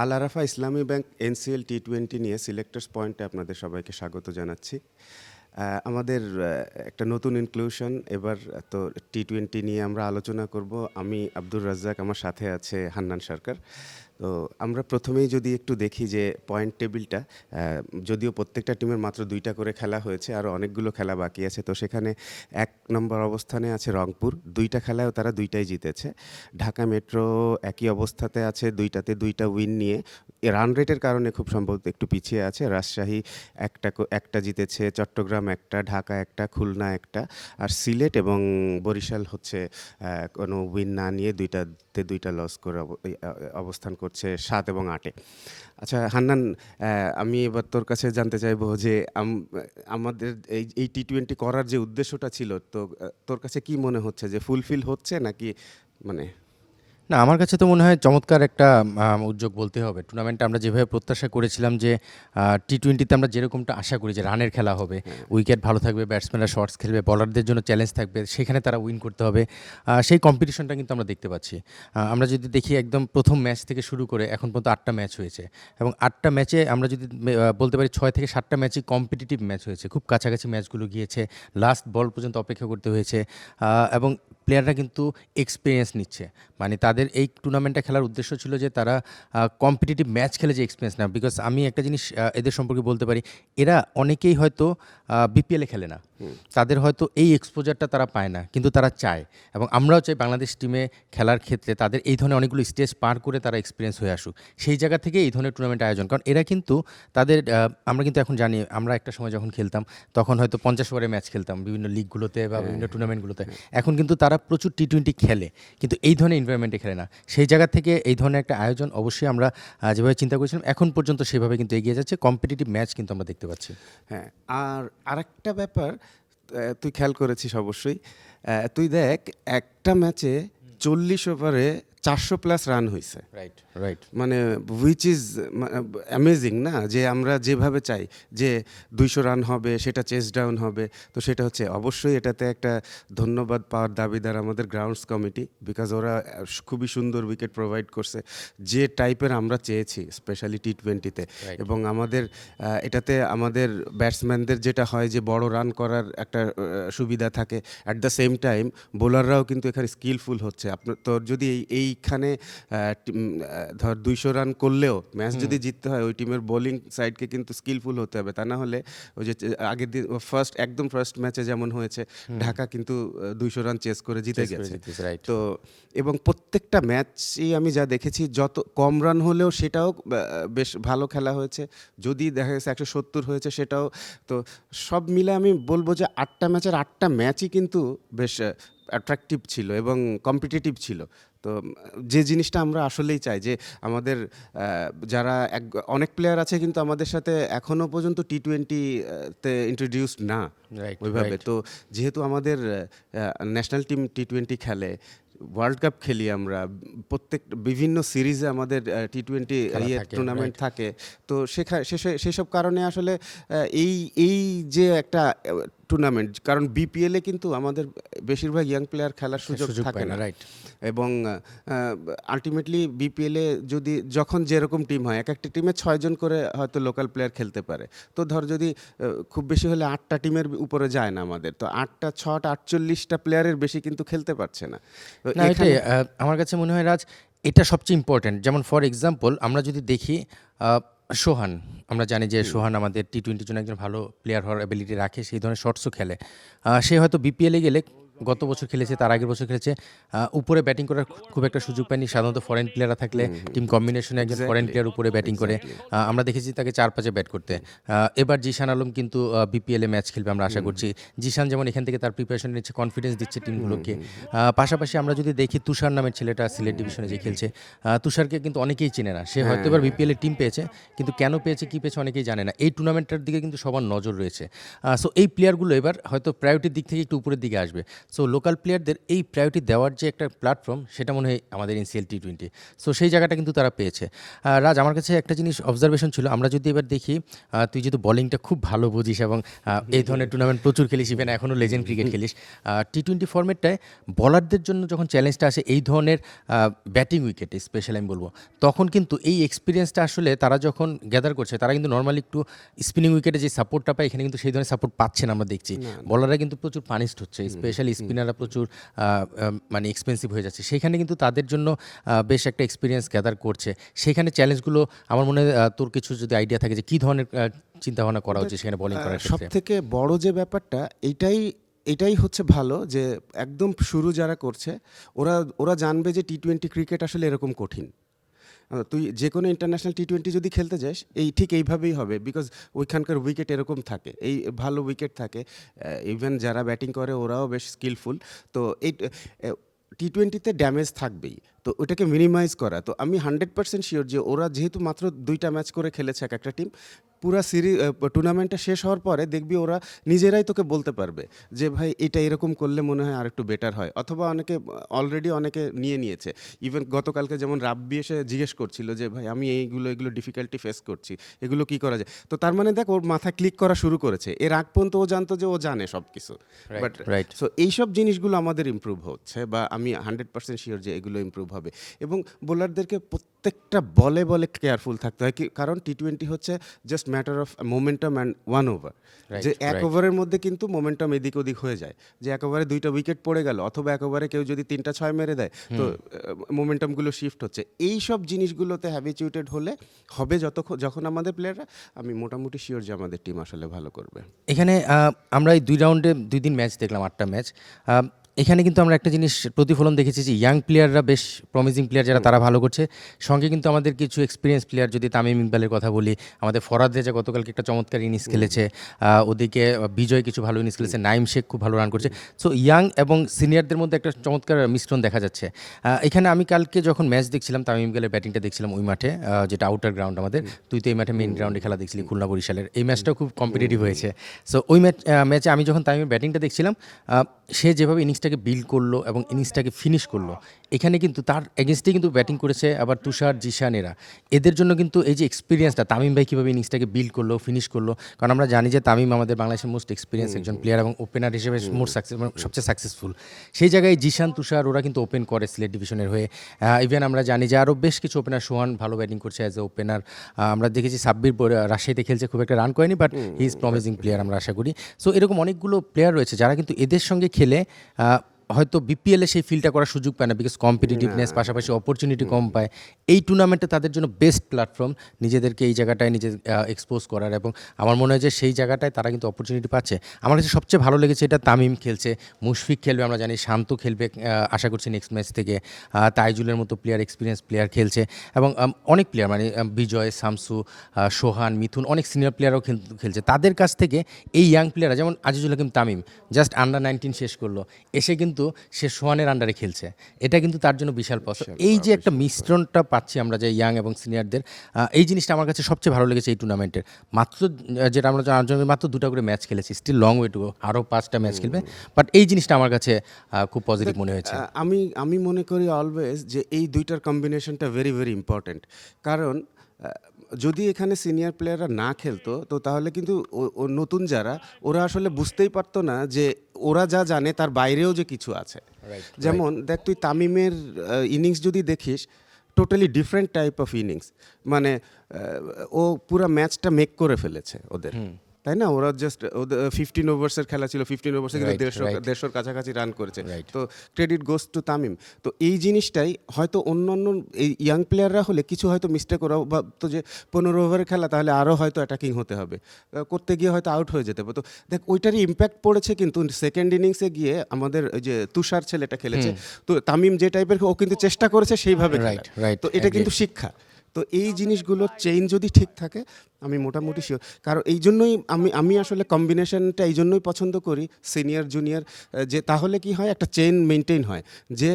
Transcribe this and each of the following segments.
আল আরাফা ইসলামী bank NCL টি-20 নিয়ে selectors পয়েন্টে আপনাদের সবাইকে স্বাগত জানাচ্ছি। আমাদের একটা নতুন ইনক্লুশন এবার। তো টি-20 নিয়ে আমরা আলোচনা করব। আমি আব্দুর রাজ্জাক, আমার সাথে আছে হান্নান সরকার। তো আমরা প্রথমেই যদি একটু দেখি যে পয়েন্ট টেবিলটা, যদিও প্রত্যেকটা টিমের মাত্র 2টা করে খেলা হয়েছে, আরও অনেকগুলো খেলা বাকি আছে। তো সেখানে 1 নম্বর অবস্থানে আছে রংপুর, 2টা খেলায়ও তারা 2টাই জিতেছে। ঢাকা মেট্রো একই অবস্থাতে আছে, 2টাতে 2টা উইন নিয়ে রান রেটের কারণে খুব সম্ভবত একটু পিছিয়ে আছে। রাজশাহী একটা জিতেছে, চট্টগ্রাম একটা, ঢাকা একটা, খুলনা একটা, আর সিলেট এবং বরিশাল হচ্ছে কোনো উইন না নিয়ে 2টাতে 2টা লস করে অবস্থান করছে 7 এবং 8-এ। আচ্ছা হান্নান, আমি এবার তোর কাছে জানতে চাইবো যে আমাদের এই টি-20 করার যে উদ্দেশ্যটা ছিল, তো তোর কাছে কি মনে হচ্ছে যে ফুলফিল হচ্ছে নাকি মানে? না, আমার কাছে তো মনে হয় চমৎকার একটা উদ্যোগ বলতে হবে। টুর্নামেন্টটা আমরা যেভাবে প্রত্যাশা করেছিলাম যে টি-20তে আমরা যেরকমটা আশা করি যে রানের খেলা হবে, উইকেট ভালো থাকবে, ব্যাটসম্যানরা শর্টস খেলবে, বলারদের জন্য চ্যালেঞ্জ থাকবে, সেখানে তারা উইন করতে হবে। সেই কম্পিটিশনটা কিন্তু আমরা দেখতে পাচ্ছি। আমরা যদি দেখি একদম প্রথম ম্যাচ থেকে শুরু করে এখন পর্যন্ত 8টা ম্যাচ হয়েছে এবং 8টা ম্যাচে আমরা যদি বলতে পারি 6 থেকে 7টা ম্যাচই কম্পিটিটিভ ম্যাচ হয়েছে। খুব কাছাকাছি ম্যাচগুলো গিয়েছে, লাস্ট বল পর্যন্ত অপেক্ষা করতে হয়েছে এবং প্লেয়াররা কিন্তু এক্সপিরিয়েন্স নিচ্ছে। মানে তাদের এই টুর্নামেন্টটা খেলার উদ্দেশ্য ছিল যে তারা কম্পিটিটিভ ম্যাচ খেলে যে এক্সপিরিয়েন্স না। বিকজ আমি একটা জিনিস এদের সম্পর্কে বলতে পারি, এরা অনেকেই হয়তো বিপিএলে খেলে না, তাদের হয়তো এই এক্সপোজারটা তারা পায় না, কিন্তু তারা চায় এবং আমরাও চাই বাংলাদেশ টিমে খেলার ক্ষেত্রে তাদের এই ধরনের অনেকগুলো স্টেজ পার করে তারা এক্সপিরিয়েন্স হয়ে আসুক। সেই জায়গা থেকে এই ধরনের টুর্নামেন্ট আয়োজন, কারণ এরা কিন্তু তাদের আমরা কিন্তু এখন জানি, আমরা একটা সময় যখন খেলতাম তখন হয়তো 50 ওভারের ম্যাচ খেলতাম বিভিন্ন লিগগুলোতে বা বিভিন্ন টুর্নামেন্টগুলোতে। এখন কিন্তু তারা প্রচুর টি-20 খেলে, কিন্তু এই ধরনের এনভায়রনমেন্টে খেলে না। সেই জায়গা থেকে এই ধরনের একটা আয়োজন অবশ্যই আমরা যেভাবে চিন্তা করেছিলাম এখন পর্যন্ত সেভাবে কিন্তু এগিয়ে যাচ্ছে। কম্পিটিটিভ ম্যাচ কিন্তু আমরা দেখতে পাচ্ছি। হ্যাঁ, আর আরেকটা ব্যাপার তুই খেয়াল করেছিস অবশ্যই। তুই দেখ, একটা ম্যাচে 40 ওভারে 400+ রান হয়েছে। Right, right. মানে হুইচ ইজ অ্যামেজিং না, যে আমরা যেভাবে চাই যে 200 রান হবে, সেটা চেস ডাউন হবে। তো সেটা হচ্ছে অবশ্যই এটাতে একটা ধন্যবাদ পাওয়ার দাবিদার আমাদের গ্রাউন্ডস কমিটি, বিকজ ওরা খুবই সুন্দর উইকেট প্রোভাইড করছে যে টাইপের আমরা চেয়েছি, স্পেশালি টি-20-তে। এবং আমাদের এটাতে আমাদের ব্যাটসম্যানদের যেটা হয় যে বড় রান করার একটা সুবিধা থাকে, অ্যাট দ্য সেম টাইম বোলাররাও কিন্তু এখানে স্কিলফুল হচ্ছে। আপনার তোর যদি এইখানে ধর 200 রান করলেও ম্যাচ যদি জিততে হয়, ওই টিমের বোলিং সাইডকে কিন্তু স্কিলফুল হতে হবে। তা না হলে ওই যে আগের দিন একদম ফার্স্ট ম্যাচে যেমন হয়েছে, ঢাকা কিন্তু 200 রান চেস করে জিতে গেছে। তো এবং প্রত্যেকটা ম্যাচই আমি যা দেখেছি, যত কম রান হলেও সেটাও বেশ ভালো খেলা হয়েছে। যদি দেখা গেছে 170 হয়েছে, সেটাও। তো সব মিলে আমি বলবো যে 8টা ম্যাচের 8টা ম্যাচই কিন্তু বেশ অ্যাট্রাকটিভ ছিল এবং কম্পিটিটিভ ছিল। তো যে জিনিসটা আমরা আসলেই চাই যে আমাদের যারা অনেক প্লেয়ার আছে কিন্তু আমাদের সাথে এখনও পর্যন্ত টি-20-তে ইন্ট্রোডিউসড না ওইভাবে। তো যেহেতু আমাদের ন্যাশনাল টিম টি-20 খেলে, ওয়ার্ল্ড কাপ খেলি আমরা, বিভিন্ন সিরিজে আমাদের টি-20 টুর্নামেন্ট থাকে। তো সেসব কারণে আসলে এই এই যে একটা টুর্নামেন্ট, কারণ বিপিএলে কিন্তু আমাদের বেশিরভাগ ইয়াং প্লেয়ার খেলার সুযোগ থাকে না। রাইট। এবং আলটিমেটলি বিপিএলে যখন যেরকম টিম হয়, এক একটা টিমে 6 জন করে হয়তো লোকাল প্লেয়ার খেলতে পারে। তো ধর যদি খুব বেশি হলে 8টা টিমের উপরে যায় না আমাদের, তো 8টা 6টা 48টা প্লেয়ারের বেশি কিন্তু খেলতে পারছে না। না, এটাই আমার কাছে মনে হয় রাজ, এটা সবচেয়ে ইম্পর্টেন্ট। যেমন ফর এক্সাম্পল আমরা যদি দেখি সোহান, আমরা জানি যে সোহান আমাদের টি-20 জন্য একজন ভালো প্লেয়ার হওয়ার অ্যাবিলিটি রাখে, সেই ধরনের শটসও খেলে। সে হয়তো বিপিএলে গেলে গত বছর খেলেছে, তার আগের বছর খেলেছে, উপরে ব্যাটিং করার খুব একটা সুযোগ পায়নি। সাধারণত ফরেন প্লেয়াররা থাকলে টিম কম্বিনেশনে একজন ফরেন প্লেয়ার উপরে ব্যাটিং করে, আমরা দেখেছি তাকে 4-5-এ ব্যাট করতে। এবার জিশান আলম কিন্তু বিপিএলে ম্যাচ খেলবে আমরা আশা করছি। জিশান যেমন এখান থেকে তার প্রিপারেশন নিচ্ছে, কনফিডেন্স দিচ্ছে টিমগুলোকে। পাশাপাশি আমরা যদি দেখি তুষার নামের ছেলেটা সিলেট ডিভিশনে যে খেলছে, তুষারকে কিন্তু অনেকেই চেনে না। সে হয়তো এবার বিপিএলে টিম পেয়েছে, কিন্তু কেন পেয়েছে, কী পেয়েছে অনেকেই জানে না। এই টুর্নামেন্টটার দিকে কিন্তু সবার নজর রয়েছে। সো এই প্লেয়ারগুলো এবার হয়তো প্রায়োরিটির দিক থেকে একটু উপরের দিকে আসবে। সো লোকাল প্লেয়ারদের এই প্রায়োরিটি দেওয়ার যে একটা প্ল্যাটফর্ম, সেটা মনে হয় আমাদের এনসিএল টি20। সো সেই জায়গাটা কিন্তু তারা পেয়েছে। রাজ, আমার কাছে একটা জিনিস অবজারভেশন ছিল, আমরা যদি এবার দেখি, তুই যেহেতু বলিংটা খুব ভালো বুঝিস এবং এই ধরনের টুর্নামেন্ট প্রচুর খেলিস, ইভেন এখনও লেজেন্ড ক্রিকেট খেলিস, টি20 ফর্মেটটায় বলারদের জন্য যখন চ্যালেঞ্জটা আসে এই ধরনের ব্যাটিং উইকেটে স্পেশালি আমি বলবো, তখন কিন্তু এই এক্সপিরিয়েন্সটা আসলে তারা যখন গ্যাদার করছে, তারা কিন্তু নর্মালি একটু স্পিনিং উইকেটে যে সাপোর্টটা পায়, এখানে কিন্তু সেই ধরনের সাপোর্ট পাচ্ছে না আমরা দেখছি। বলাররা কিন্তু প্রচুর পানিশড হচ্ছে, স্পেশালি স্পিনাররা প্রচুর মানে এক্সপেন্সিভ হয়ে যাচ্ছে, সেখানে কিন্তু তাদের জন্য বেশ একটা এক্সপিরিয়েন্স গ্যাদার করছে। সেখানে চ্যালেঞ্জগুলো আমার মনে হয় তোর কিছু যদি আইডিয়া থাকে যে কী ধরনের চিন্তাভাবনা করা উচিত সেখানে বোলিং করার সব ক্ষেত্রে। থেকে বড় যে ব্যাপারটা এটাই হচ্ছে ভালো, যে একদম শুরু যারা করছে ওরা ওরা জানবে যে টি20 ক্রিকেট আসলে এরকম কঠিন। তুই যে কোনো ইন্টারন্যাশনাল টি20 যদি খেলতে যাস ঠিক এইভাবেই হবে, বিকজ ওইখানকার উইকেট এরকম থাকে, এই ভালো উইকেট থাকে, ইভেন যারা ব্যাটিং করে ওরাও বেশ স্কিলফুল। তো এই টি20তে ড্যামেজ থাকবেই, তো ওটাকে মিনিমাইজ করা। তো আমি 100% শিওর যে ওরা যেহেতু মাত্র 2টা ম্যাচ করে খেলেছে এক একটা টিম, পুরা সিরিজ টুর্নামেন্টটা শেষ হওয়ার পরে দেখবি ওরা নিজেরাই তোকে বলতে পারবে যে ভাই এটা এরকম করলে মনে হয় আরেকটু বেটার হয়, অথবা অনেকে নিয়ে নিয়েছে। ইভেন গতকালকে যেমন রাব্বি এসে জিজ্ঞেস করছিল যে ভাই আমি এগুলো ডিফিকাল্টি ফেস করছি, এগুলো কি করা যায়। তো তার মানে দেখ ওর মাথা ক্লিক করা শুরু করেছে, এর আগ পর্যন্ত ও জানতো যে ও জানে সব কিছু, বাট রাইট। সো এইসব জিনিসগুলো আমাদের ইমপ্রুভ হচ্ছে, বা আমি 100% শিওর যে এগুলো ইমপ্রুভ হবে। এবং বোলারদেরকে প্রত্যেকটা বলে বলে কেয়ারফুল থাকতে হয়, কারণ টি20 হচ্ছে just matter of momentum and 1 over. যে এক ওভারের মধ্যে কিন্তু মোমেন্টাম এদিক ওদিক হয়ে যায়, যে এক ওভারে 2টা উইকেট পড়ে গেল, অথবা এক ওভারে কেউ যদি 3টা 6 মেরে দেয়, তো মোমেন্টামগুলো শিফট হচ্ছে। এই সব জিনিসগুলোতে হ্যাবিচুয়েটেড হবে যখন আমাদের প্লেয়াররা, আমি মোটামুটি শিওর যে আমাদের টিম আসলে ভালো করবে। এখানে আমরা এই 2 রাউন্ডে 2 দিন ম্যাচ দেখলাম, 8টা ম্যাচ। এখানে কিন্তু আমরা একটা জিনিস প্রতিফলন দেখেছি যে ইয়াং প্লেয়াররা বেশ প্রমিজিং প্লেয়ার যারা, তারা ভালো করছে। সঙ্গে কিন্তু আমাদের কিছু এক্সপিরিয়েন্স প্লেয়ার, যদি তামিম ইকবালের কথা বলি, আমাদের ফরাদ রেজা গতকালকে একটা চমৎকার ইনিংস খেলেছে, ওদিকে বিজয় কিছু ভালো ইনিংস খেলেছে, নাইম শেখ খুব ভালো রান করছে। সো ইয়াং এবং সিনিয়রদের মধ্যে একটা চমৎকার মিশ্রণ দেখা যাচ্ছে। এখানে আমি কালকে যখন ম্যাচ দেখছিলাম, তামিম ইকবালের ব্যাটিংটা দেখছিলাম ওই মাঠে, যেটা আউটার গ্রাউন্ড আমাদের। তুই তো এই মাঠে মেইন গ্রাউন্ডে খেলা দেখছিলি, খুলনা বরিশালের। এই ম্যাচটাও খুব কম্পিটিটিভ হয়েছে। সো ওই ম্যাচে আমি যখন তামিমের ব্যাটিংটা দেখছিলাম, সে যেভাবে ইনিংসটাকে বিল্ড করলো এবং ইনিংসটাকে ফিনিশ করলো, এখানে কিন্তু তার এগেনস্টেই কিন্তু ব্যাটিং করেছে আবার তুষার, জিশান, এদের জন্য কিন্তু এই যে এক্সপিরিয়েন্সটা, তামিম ভাই কীভাবে ইনিংসটাকে বিল্ড করলো, ফিনিশ করলো। কারণ আমরা জানি যে তামিম আমাদের বাংলাদেশের মোস্ট এক্সপিরিয়েন্স একজন প্লেয়ার এবং ওপেনার হিসেবে সবচেয়ে সাকসেসফুল। সেই জায়গায় জিশান, তুষার ওরা কিন্তু ওপেন করে সিলেট ডিভিশনের হয়ে। ইভেন আমরা জানি যে আরও বেশ কিছু ওপেনার, সোহান ভালো ব্যাটিং করছে অ্যাজ এ ওপেনার। আমরা দেখেছি সাব্বির রাজশাহীতে খেলছে, খুব একটা রান করেনি, but he is promising player আমরা আশা করি। সো এরকম অনেকগুলো প্লেয়ার রয়েছে যারা কিন্তু এদের সঙ্গে খেলে হয়তো বিপিএলে সেই ফিলটা করার সুযোগ পায় না, বিকজ কম্পিটিটিভনেস, পাশাপাশি অপরচুনিটি কম পায়। এই টুর্নামেন্টে তাদের জন্য বেস্ট প্ল্যাটফর্ম নিজেদেরকে এই জায়গাটায় এক্সপোজ করার, এবং আমার মনে হয় যে সেই জায়গাটায় তারা কিন্তু অপরচুনিটি পাচ্ছে। আমার কাছে সবচেয়ে ভালো লেগেছে এটা, তামিম খেলছে, মুশফিক খেলবে, আমরা জানি শান্ত খেলবে আশা করছি নেক্সট ম্যাচ থেকে, তাইজুলের মতো প্লেয়ার, এক্সপিরিয়েন্স প্লেয়ার খেলছে, এবং অনেক প্লেয়ার মানে বিজয়, শামসু, সোহান, মিথুন, অনেক সিনিয়র প্লেয়ারও খেলছে। তাদের কাছ থেকে এই ইয়াং প্লেয়াররা, যেমন আজিজুল হাকিম তামিম জাস্ট আন্ডার-19 শেষ করলো, এসে কিন্তু সে সোহানের আন্ডারে খেলছে, এটা কিন্তু তার জন্য বিশাল পথ। এই যে একটা মিশ্রণটা পাচ্ছি আমরা, যে ইয়াং এবং সিনিয়রদের, এই জিনিসটা আমার কাছে সবচেয়ে ভালো লেগেছে এই টুর্নামেন্টের। মাত্র যেটা আমরা মাত্র 2টা করে ম্যাচ খেলেছি, still long way to go, আরও 5টা ম্যাচ খেলবে, বাট এই জিনিসটা আমার কাছে খুব পজিটিভ মনে হয়েছে। আমি মনে করি অলওয়েজ যে এই দুইটার কম্বিনেশনটা ভেরি ভেরি ইম্পর্ট্যান্ট। কারণ যদি এখানে সিনিয়র প্লেয়াররা না খেলতো, তো তাহলে কিন্তু নতুন যারা, ওরা আসলে বুঝতেই পারতো না যে ওরা যা জানে তার বাইরেও যে কিছু আছে। যেমন দেখ, তুই তামিমের ইনিংস যদি দেখিস, totally different type of innings. মানে ও পুরো ম্যাচটা মেক করে ফেলেছে ওদের, তাই না? ওরা জাস্ট 15 ওভার্সের খেলা ছিল, 15 ওভার্সে কিন্তু 150-150 কাছাকাছি রান করেছে। তো ক্রেডিট গোস টু তামিম। তো এই জিনিসটাই হয়তো অন্য এই ইয়াং প্লেয়াররা হলে কিছু হয়তো মিস্টেক, ওরা ভাবতো যে 15 ওভারের খেলা, তাহলে আরও হয়তো অ্যাটাকিং হতে হবে, করতে গিয়ে হয়তো আউট হয়ে যেতে হবে। তো দেখ, ওইটারই ইম্প্যাক্ট পড়েছে কিন্তু সেকেন্ড ইনিংসে গিয়ে আমাদের ওই যে তুষার ছেলেটা খেলেছে, তো তামিম যে টাইপের, ও কিন্তু চেষ্টা করেছে সেইভাবে খেলার। তো এটা কিন্তু শিক্ষা। তো এই জিনিসগুলোর চেইন যদি ঠিক থাকে আমি মোটামুটি শিওর, কারণ এই জন্যই আমি আসলে কম্বিনেশনটা এই জন্যই পছন্দ করি সিনিয়র জুনিয়র, যে তাহলে কি হয় একটা চেইন মেনটেন হয়, যে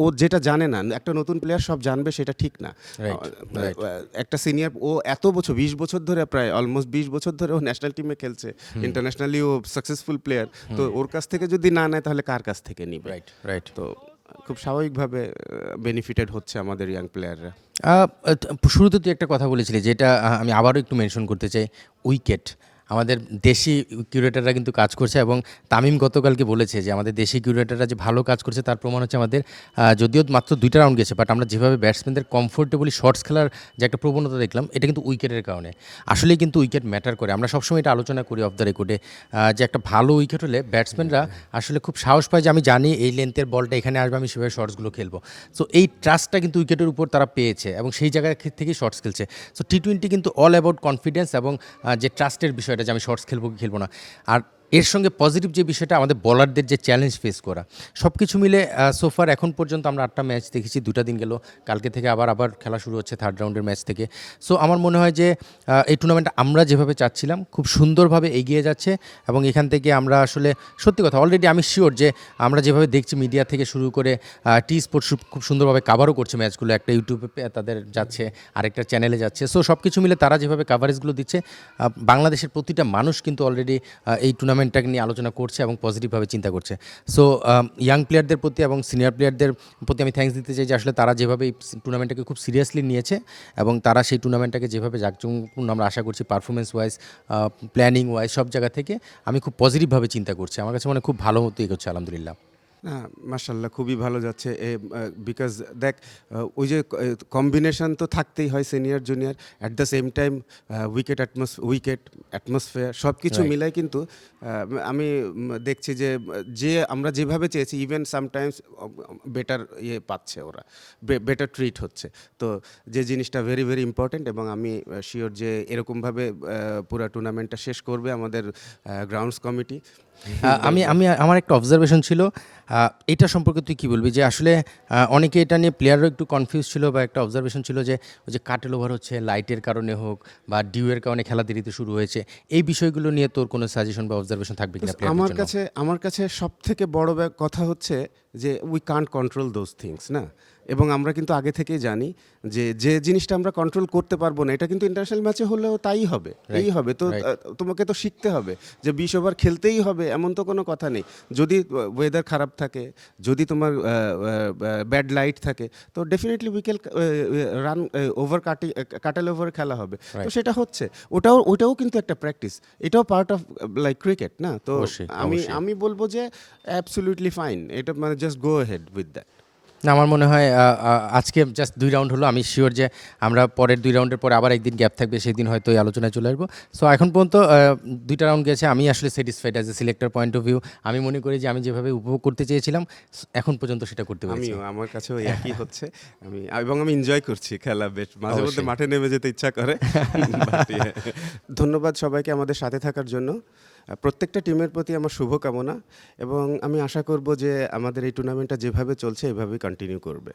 ও যেটা জানে না একটা নতুন প্লেয়ার সব জানবে সেটা ঠিক না। Right, right. একটা সিনিয়র ও এত বছর 20 বছর ধরে, প্রায় অলমোস্ট 20 বছর ধরে ও ন্যাশনাল টিমে খেলছে, ইন্টারন্যাশনালি ও সাকসেসফুল প্লেয়ার, তো ওর কাছ থেকে যদি না নেয় তাহলে কার কাছ থেকে নিবে? Right, right. তো খুব স্বাভাবিকভাবে বেনিফিটেড হচ্ছে আমাদের ইয়াং প্লেয়াররা। শুরুতে তুই একটা কথা বলেছিলি যেটা আমি আবারও একটু মেনশন করতে চাই, উইকেট। আমাদের দেশি কিউরেটাররা কিন্তু কাজ করছে এবং তামিম গতকালকে বলেছে যে আমাদের দেশি কিউরেটাররা যে ভালো কাজ করছে তার প্রমাণ হচ্ছে আমাদের যদিও মাত্র 2টা রাউন্ড গেছে, বাট আমরা যেভাবে ব্যাটসম্যানদের কমফোর্টেবলি শর্টস খেলার যে একটা প্রবণতা দেখলাম, এটা কিন্তু উইকেটের কারণে। আসলেই কিন্তু উইকেট ম্যাটার করে। আমরা সবসময় এটা আলোচনা করি অফ দ্য রেকর্ডে যে একটা ভালো উইকেট হলে ব্যাটসম্যানরা আসলে খুব সাহস পায় যে আমি জানি এই লেন্থের বলটা এখানে আসবে, আমি সেভাবে শর্টসগুলো খেলবো। সো এই ট্রাস্টটা কিন্তু উইকেটের উপর তারা পেয়েছে এবং সেই জায়গা থেকেই শর্টস খেলছে। সো টি-20 কিন্তু অল অ্যাবাউট কনফিডেন্স এবং যে ট্রাস্টের বিষয়টা, যে আমি শর্টস খেলবো কি খেলবো না। আর এর সঙ্গে পজিটিভ যে বিষয়টা, আমাদের বলারদের যে চ্যালেঞ্জ ফেস করা, সব কিছু মিলে সোফার এখন পর্যন্ত আমরা 8টা ম্যাচ দেখেছি, 2টা দিন গেল, কালকে থেকে আবার খেলা শুরু হচ্ছে 3rd রাউন্ডের ম্যাচ থেকে। সো আমার মনে হয় যে এই টুর্নামেন্টটা আমরা যেভাবে চাচ্ছিলাম খুব সুন্দরভাবে এগিয়ে যাচ্ছে এবং এখান থেকে আমরা আসলে সত্যি কথা অলরেডি আমি শিওর যে আমরা যেভাবে দেখছি মিডিয়া থেকে শুরু করে টি স্পোর্টস খুব সুন্দরভাবে কাভারও করছে ম্যাচগুলো, একটা ইউটিউবে তাদের যাচ্ছে, আরেকটা চ্যানেলে যাচ্ছে। সো সব কিছু মিলে তারা যেভাবে কাভারেজগুলো দিচ্ছে, বাংলাদেশের প্রতিটা মানুষ কিন্তু অলরেডি এই টুর্নামেন্টটাকে নিয়ে আলোচনা করছে এবং পজিটিভভাবে চিন্তা করছে। সো ইয়াং প্লেয়ারদের প্রতি এবং সিনিয়র প্লেয়ারদের প্রতি আমি থ্যাঙ্কস দিতে চাই যে আসলে তারা যেভাবে এই টুর্নামেন্টটাকে খুব সিরিয়াসলি নিয়েছে এবং তারা সেই টুর্নামেন্টটাকে যেভাবে জাঁকজমকপূর্ণ আমরা আশা করছি পারফরমেন্স ওয়াইজ, প্ল্যানিং ওয়াইজ সব জায়গা থেকে আমি খুব পজিটিভভাবে চিন্তা করছি। আমার কাছে খুব ভালো মতো এগোচ্ছে আলহামদুলিল্লাহ। না, মাশাল্লাহ খুবই ভালো যাচ্ছে। বিকজ দেখ, ওই যে কম্বিনেশন তো থাকতেই হয় senior junior, at the same time wicket atmosphere সব কিছু Right. মিলাই কিন্তু আমি দেখছি যে আমরা যেভাবে চেয়েছি ইভেন সামটাইমস বেটার পাচ্ছে ওরা, বেটার ট্রিট হচ্ছে। তো যে জিনিসটা ভেরি ভেরি ইম্পর্ট্যান্ট, এবং আমি শিওর যে এরকমভাবে পুরো টুর্নামেন্টটা শেষ করবে আমাদের গ্রাউন্ডস কমিটি। আমি আমি আমার একটা অবজারভেশন ছিল, এটা সম্পর্কে তুই কী বলবি, যে আসলে অনেকে এটা নিয়ে প্লেয়ারও একটু কনফিউজ ছিল, বা একটা অবজারভেশন ছিল যে ওই যে কাটেল ওভার হচ্ছে লাইটের কারণে হোক বা ডিউয়ের কারণে খেলা দেরিতে শুরু হয়েছে, এই বিষয়গুলো নিয়ে তোর কোনো সাজেশন বা অবজারভেশন থাকবে কিনা প্লেয়ারদের জন্য? আমার কাছে সব থেকে বড় কথা হচ্ছে যে we can't control those things না, এবং আমরা কিন্তু আগে থেকেই জানি যে জিনিসটা আমরা কন্ট্রোল করতে পারবো না, এটা কিন্তু ইন্টারন্যাশনাল ম্যাচে হলেও তাই হবে, এই হবে। তো তোমাকে তো শিখতে হবে যে 20 ওভার খেলতেই হবে, এমন তো কোনো কথা নেই। যদি ওয়েদার খারাপ থাকে, যদি তোমার ব্যাড লাইট থাকে, তো ডেফিনেটলি উইকেল রান ওভার কাটেল ওভার খেলা হবে। তো সেটা হচ্ছে, ওটাও কিন্তু একটা প্র্যাকটিস, এটাও পার্ট অফ লাইক ক্রিকেট না। তো অবশ্যই, আমি অবশ্যই। আমি বলবো যে অ্যাবসলিউটলি ফাইন, এটা মানে just go head with that. না, আমার মনে হয় আজকে জাস্ট 2 রাউন্ড হলো, আমি শিওর যে আমরা পরের 2 রাউন্ডের পরে আবার একদিন গ্যাপ থাকবে, সেই দিন হয়তো এই আলোচনায় চলে আসবো। সো এখন পর্যন্ত 2টা রাউন্ড গেছে, আমি আসলে satisfied as a selector point of view. আমি মনে করি যে আমি যেভাবে উপভোগ করতে চেয়েছিলাম এখন পর্যন্ত সেটা করতে পেরেছি। আমার কাছেও একই হচ্ছে, এবং আমি এনজয় করছি খেলা, বেশ মাঝে মধ্যে অবশ্যই। মাঠে নেমে যেতে ইচ্ছা করে। But, yeah. ধন্যবাদ সবাইকে আমাদের সাথে থাকার জন্য। প্রত্যেকটা টিমের প্রতি আমার শুভকামনা, এবং আমি আশা করব যে আমাদের এই টুর্নামেন্টটা যেভাবে চলছে এভাবেই কন্টিনিউ করবে।